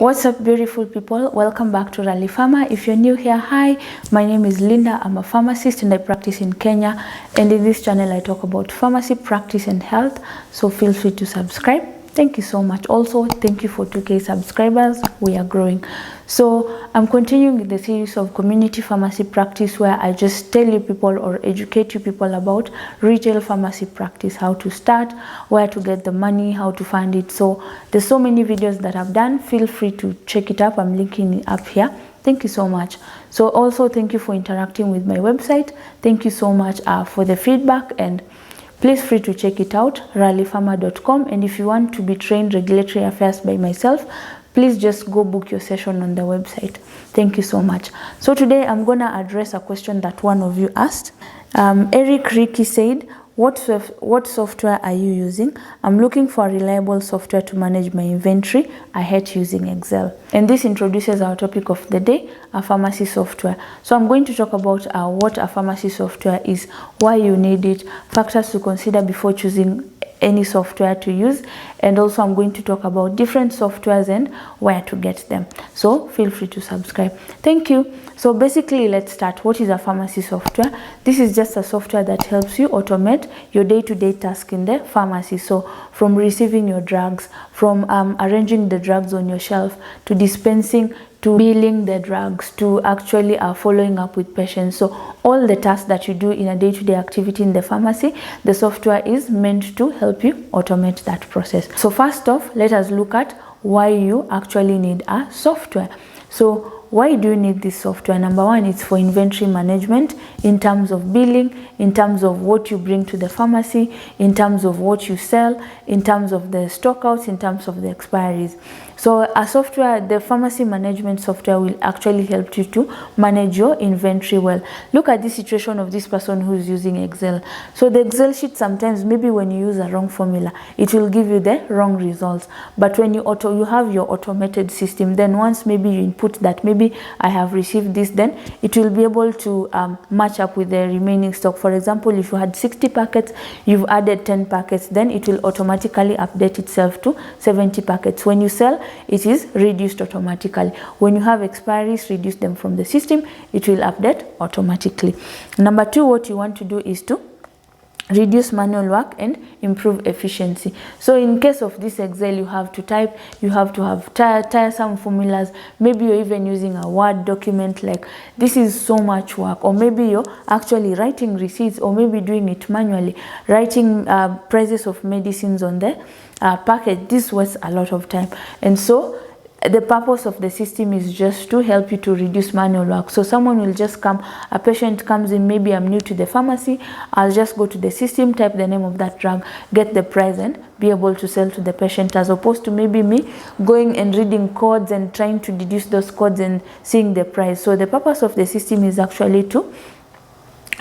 What's up, beautiful people? Welcome back to Rally Pharma. If you're new here, hi, my name is Linda. I'm a pharmacist and I practice in Kenya, and in this channel I talk about pharmacy practice and health, so feel free to subscribe. Thank you so much. Also, thank you for 2K subscribers. We are growing. So I'm continuing with the series of community pharmacy practice, where I just tell you people or educate you people about retail pharmacy practice, how to start, where to get the money, how to find it. So there's so many videos that I've done. Feel free to check it up. I'm linking it up here. Thank you so much. So also thank you for interacting with my website. Thank you so much for the feedback, and please free to check it out, rallypharma.com. And if you want to be trained regulatory affairs by myself, please just go book your session on the website. Thank you so much. So today I'm going to address a question that one of you asked. Eric Ricky said, what software are you using? I'm looking for a reliable software to manage my inventory. I hate using Excel. And this introduces our topic of the day, a pharmacy software. So I'm going to talk about what a pharmacy software is, why you need it, factors to consider before choosing any software to use, and also I'm going to talk about different softwares and where to get them. So feel free to subscribe. Thank you. So basically, let's start. What is a pharmacy software? This is just a software that helps you automate your day-to-day task in the pharmacy. So from receiving your drugs, from arranging the drugs on your shelf, to dispensing, to billing the drugs, to actually following up with patients. So all the tasks that you do in a day-to-day activity in the pharmacy, the software is meant to help you automate that process. So first off, let us look at why you actually need a software. So why do you need this software? Number one, it's for inventory management, in terms of billing, in terms of what you bring to the pharmacy, in terms of what you sell, in terms of the stockouts, in terms of the expiries. So a software, the pharmacy management software, will actually help you to manage your inventory well. Look at the situation of this person who's using Excel. So the Excel sheet, sometimes maybe when you use a wrong formula, it will give you the wrong results. But when you have your automated system, then once maybe you input that maybe I have received this, then it will be able to match up with the remaining stock. For example, if you had 60 packets, you've added 10 packets, then it will automatically update itself to 70 packets. When you sell, it is reduced automatically. When you have expiries, reduce them from the system, it will update automatically. Number two, what you want to do is to reduce manual work and improve efficiency. So in case of this Excel, you have to type, you have to have tiresome formulas, maybe you're even using a Word document. Like, this is so much work. Or maybe you're actually writing receipts, or maybe doing it manually, writing prices of medicines on the package. This wastes a lot of time, and so the purpose of the system is just to help you to reduce manual work. So someone will just come, a patient comes in, maybe I'm new to the pharmacy, I'll just go to the system, type the name of that drug, get the price, and be able to sell to the patient, as opposed to maybe me going and reading codes and trying to deduce those codes and seeing the price. So the purpose of the system is actually to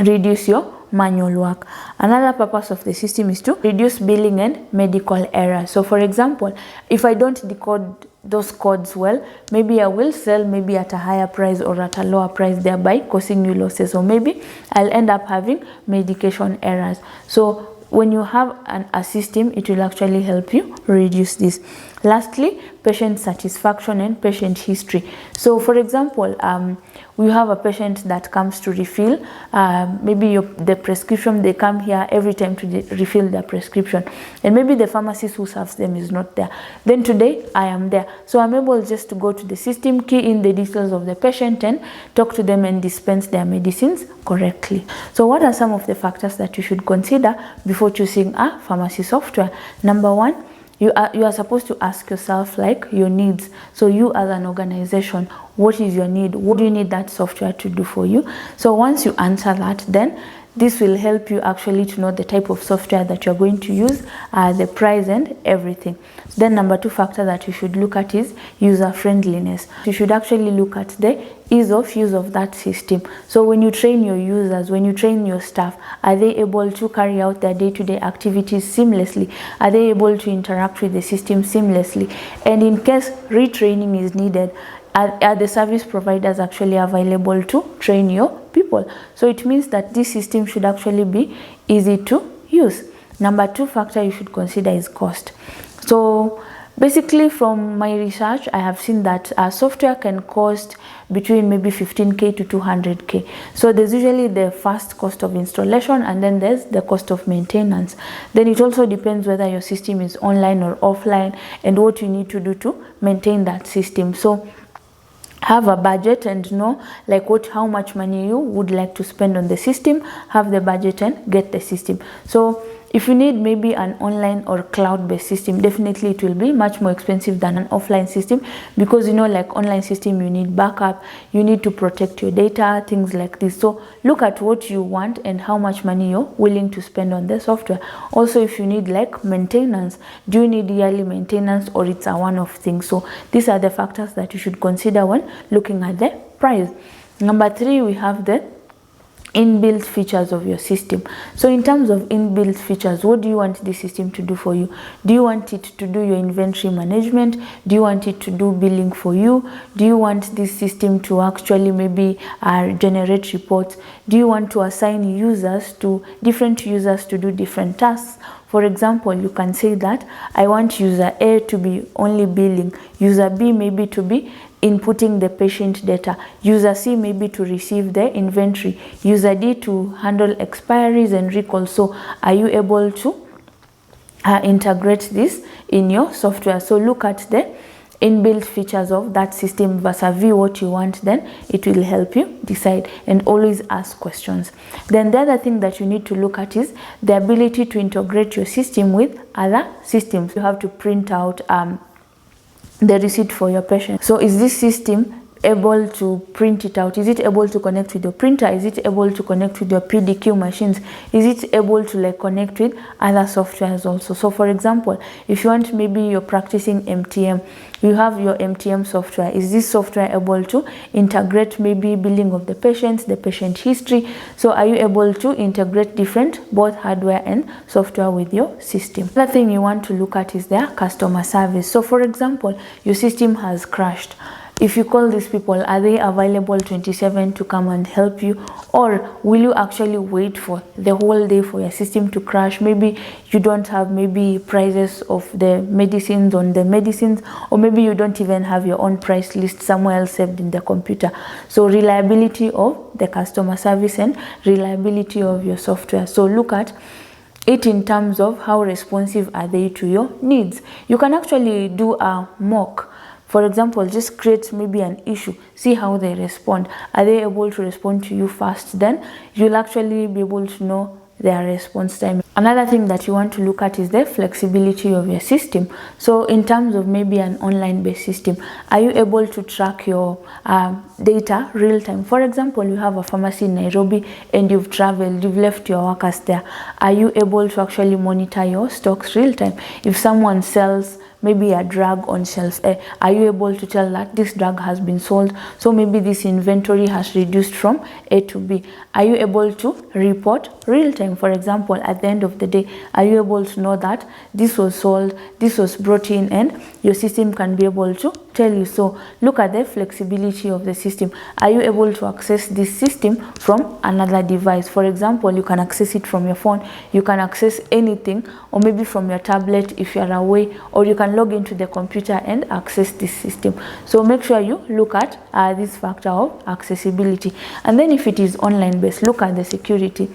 reduce your manual work. Another purpose of the system is to reduce billing and medical errors. So for example, if I don't decode those codes well, maybe I will sell maybe at a higher price or at a lower price, thereby causing you losses, or maybe I'll end up having medication errors. So when you have a system, it will actually help you reduce this. Lastly, patient satisfaction and patient history. So for example, we have a patient that comes to refill maybe the prescription. They come here every time to refill their prescription, and maybe the pharmacist who serves them is not there. Then today I am there, so I'm able just to go to the system, key in the details of the patient, and talk to them and dispense their medicines correctly. So what are some of the factors that you should consider before choosing a pharmacy software? Number one, you are supposed to ask yourself, like, your needs. So you as an organization, what is your need? What do you need that software to do for you? So once you answer that, then this will help you actually to know the type of software that you're going to use, the price and everything. Then number two factor that you should look at is user friendliness. You should actually look at the ease of use of that system. So when you train your users, when you train your staff, are they able to carry out their day-to-day activities seamlessly? Are they able to interact with the system seamlessly? And in case retraining is needed, are the service providers actually available to train your people? So it means that this system should actually be easy to use. Number two factor you should consider is cost. So Basically, from my research, I have seen that software can cost between maybe 15k to 200k. So there's usually the first cost of installation, and then there's the cost of maintenance. Then it also depends whether your system is online or offline, and what you need to do to maintain that system. So have a budget and know like how much money you would like to spend on the system. Have the budget and get the system. So if you need maybe an online or cloud-based system, definitely it will be much more expensive than an offline system, because like online system, you need backup, you need to protect your data, things like this. So look at what you want and how much money you're willing to spend on the software. Also, if you need like maintenance, do you need yearly maintenance or it's a one-off thing? So these are the factors that you should consider when looking at the price. Number 3, we have the inbuilt features of your system. So in terms of inbuilt features, what do you want the system to do for you? Do you want it to do your inventory management? Do you want it to do billing for you? Do you want this system to actually maybe generate reports? Do you want to assign different users to do different tasks? For example, you can say that I want user A to be only billing, user B maybe to be inputting the patient data, user C maybe to receive the inventory, user D to handle expiries and recalls. So are you able to integrate this in your software? So look at the inbuilt features of that system versus what you want, then it will help you decide, and always ask questions. Then the other thing that you need to look at is the ability to integrate your system with other systems. You have to print out the receipt for your patient. So is this system able to print it out? Is it able to connect with your printer? Is it able to connect with your PDQ machines? Is it able to like connect with other softwares also? So for example, if you want, maybe you're practicing MTM, you have your MTM software. Is this software able to integrate maybe billing of the patients, the patient history? So are you able to integrate different both hardware and software with your system? Another thing you want to look at is their customer service. So for example, your system has crashed. If you call these people, are they available 27 to come and help you, or will you actually wait for the whole day for your system to crash? Maybe you don't have maybe prices of the medicines on the medicines, or maybe you don't even have your own price list somewhere else saved in the computer. So reliability of the customer service and reliability of your software. So look at it in terms of how responsive are they to your needs. You can actually do a mock. For example, just create maybe an issue, see how they respond. Are they able to respond to you fast? Then you'll actually be able to know their response time. Another thing that you want to look at is the flexibility of your system. So in terms of maybe an online based system, are you able to track your data real time? For example, you have a pharmacy in Nairobi and you've traveled, you've left your workers there. Are you able to actually monitor your stocks real time? If someone sells maybe a drug on shelf, are you able to tell that this drug has been sold? So maybe this inventory has reduced from A to B. Are you able to report real time? For example, at the end of the day, are you able to know that this was sold, this was brought in, and your system can be able to tell you? So look at the flexibility of the system. Are you able to access this system from another device? For example, you can access it from your phone, you can access anything, or maybe from your tablet if you are away, or you can log into the computer and access this system. So make sure you look at this factor of accessibility. And then if it is online based, look at the security.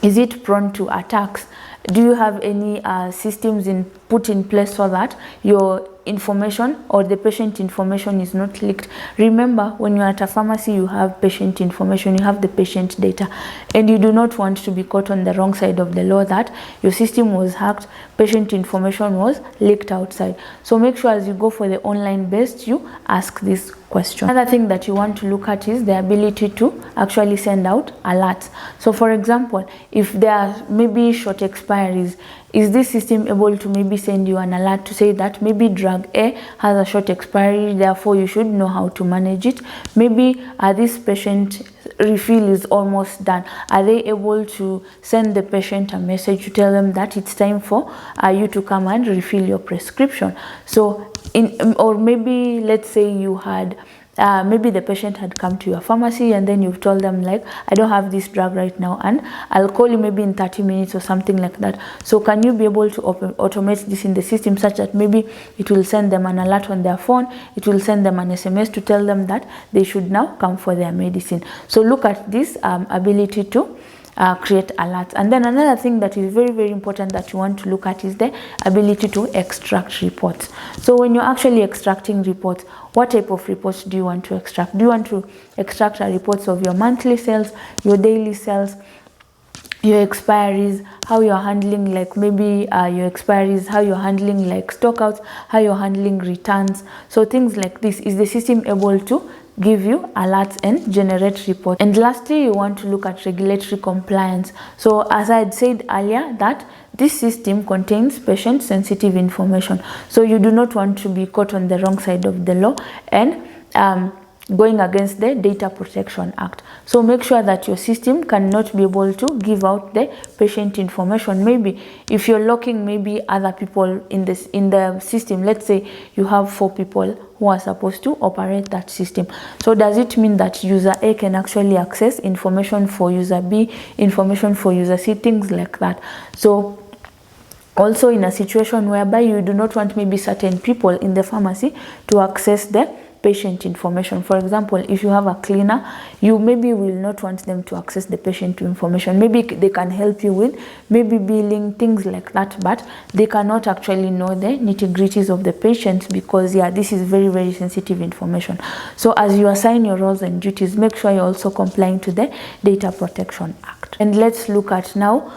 Is it prone to attacks? Do you have any systems put in place so that your information or the patient information is not leaked? Remember, when you're at a pharmacy, you have patient information, you have the patient data, and you do not want to be caught on the wrong side of the law that your system was hacked, patient information was leaked outside. So make sure as you go for the online based, you ask this question. Another thing that you want to look at is the ability to actually send out alerts. So for example, if there are maybe short expiries, is this system able to maybe send you an alert to say that maybe drug A has a short expiry, therefore you should know how to manage it? Maybe this patient refill is almost done. Are they able to send the patient a message to tell them that it's time for you to come and refill your prescription? So or maybe let's say you had maybe the patient had come to your pharmacy and then you've told them like, I don't have this drug right now and I'll call you maybe in 30 minutes or something like that. So can you be able to automate this in the system such that maybe it will send them an alert on their phone, it will send them an SMS to tell them that they should now come for their medicine. So look at this ability to create alerts. And then another thing that is very, very important that you want to look at is the ability to extract reports. So when you're actually extracting reports, what type of reports do you want to extract? Do you want to extract reports of your monthly sales, your daily sales, your expiries, how you're handling like maybe your expiries, how you're handling like stockouts, how you're handling returns? So things like this. Is the system able to give you alerts and generate reports? And lastly, you want to look at regulatory compliance. So as I had said earlier, that this system contains patient sensitive information, so you do not want to be caught on the wrong side of the law and going against the Data Protection Act. So make sure that your system cannot be able to give out the patient information. Maybe if you're locking maybe other people in the system, let's say you have 4 people who are supposed to operate that system. So does it mean that user A can actually access information for user B, information for user C, things like that? So also in a situation whereby you do not want maybe certain people in the pharmacy to access the patient information. For example, if you have a cleaner, you maybe will not want them to access the patient information. Maybe they can help you with maybe billing, things like that, but they cannot actually know the nitty-gritties of the patient because this is very, very sensitive information. So as you assign your roles and duties, make sure you're also complying to the Data Protection Act. And let's look at now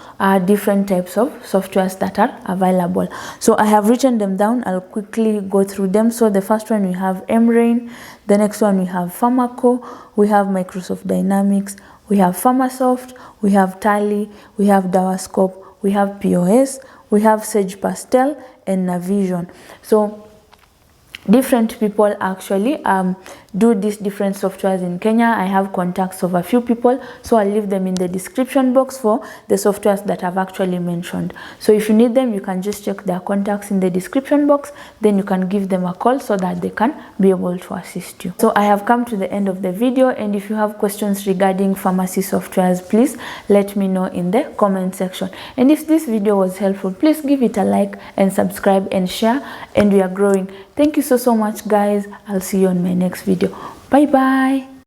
different types of softwares that are available. So I have written them down. I'll quickly go through them. So the first one, we have Emreign. The next one, we have Pharmacore, we have Microsoft Dynamics, we have Pharmasoft, we have Tally, we have Dawascope, we have POS, we have Sage Pastel and Navision. So different people actually do these different softwares in Kenya. I have contacts of a few people, so I'll leave them in the description box for the softwares that I've actually mentioned. So if you need them, you can just check their contacts in the description box, then you can give them a call so that they can be able to assist you. So I have come to the end of the video, and if you have questions regarding pharmacy softwares, please let me know in the comment section. And if this video was helpful, please give it a like and subscribe and share, and we are growing. Thank you so much guys. I'll see you on my next video. Bye bye.